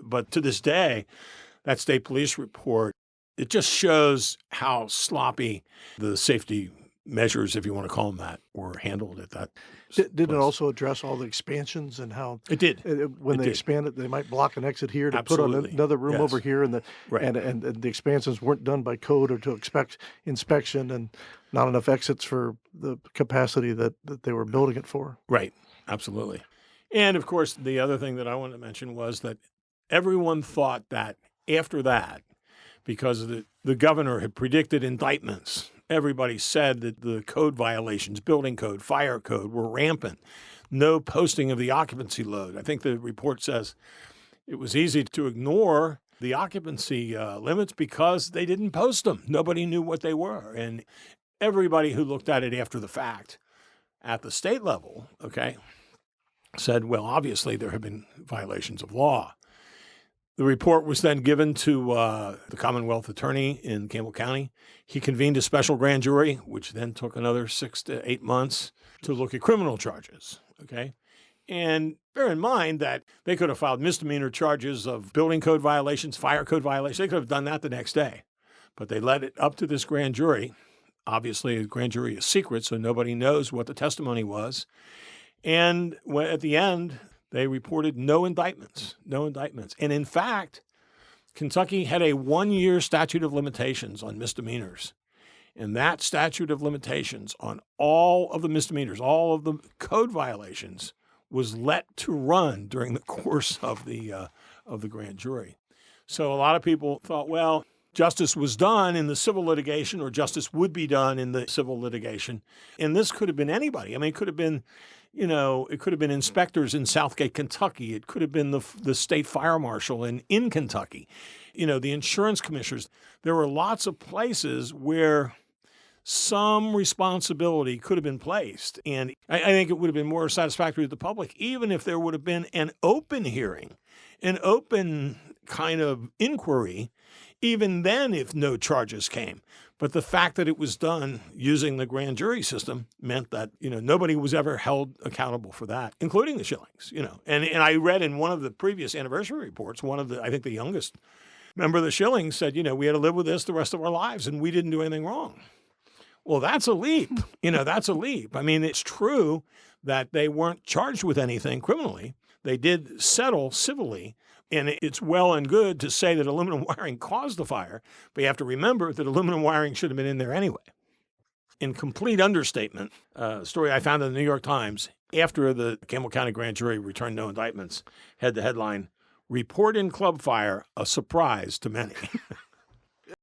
But to this day, that state police report, it just shows how sloppy the safety measures, if you want to call them that, were handled at that Did it place. also address all the expansions and how It did. when It they did. expanded, they might block an exit here to put on Absolutely. another room Yes. over here, and Right. and the expansions weren't done by code or to expect inspection, and not enough exits for the capacity that they were building it for. Right. Absolutely. And of course, the other thing that I wanted to mention was that everyone thought that after that, because the governor had predicted indictments, everybody said that the code violations, building code, fire code, were rampant. No posting of the occupancy load. I think the report says it was easy to ignore the occupancy limits because they didn't post them. Nobody knew what they were. And everybody who looked at it after the fact at the state level, okay, said, well, obviously there have been violations of law. The report was then given to the Commonwealth Attorney in Campbell County. He convened a special grand jury, which then took another 6 to 8 months to look at criminal charges, okay? And bear in mind that they could have filed misdemeanor charges of building code violations, fire code violations. They could have done that the next day. But they led it up to this grand jury. Obviously, a grand jury is secret, so nobody knows what the testimony was. And at the end, they reported no indictments. And in fact, Kentucky had a 1-year statute of limitations on misdemeanors. And that statute of limitations on all of the misdemeanors, all of the code violations, was let to run during the course of the grand jury. So a lot of people thought, well, justice was done in the civil litigation, or justice would be done in the civil litigation. And this could have been anybody. I mean, it could have been, it could have been inspectors in Southgate, Kentucky. It could have been the state fire marshal in Kentucky. The insurance commissioners. There were lots of places where some responsibility could have been placed. And I think it would have been more satisfactory to the public, even if there would have been an open hearing, an open kind of inquiry, even then if no charges came. But the fact that it was done using the grand jury system meant that, nobody was ever held accountable for that, including the Schillings, And I read in one of the previous anniversary reports, I think the youngest member of the Schillings said, we had to live with this the rest of our lives and we didn't do anything wrong. Well, that's a leap. That's a leap. I mean, it's true that they weren't charged with anything criminally. They did settle civilly. And it's well and good to say that aluminum wiring caused the fire, but you have to remember that aluminum wiring should have been in there anyway. In complete understatement, a story I found in the New York Times after the Campbell County grand jury returned no indictments had the headline, "Report in Club Fire, a surprise to many."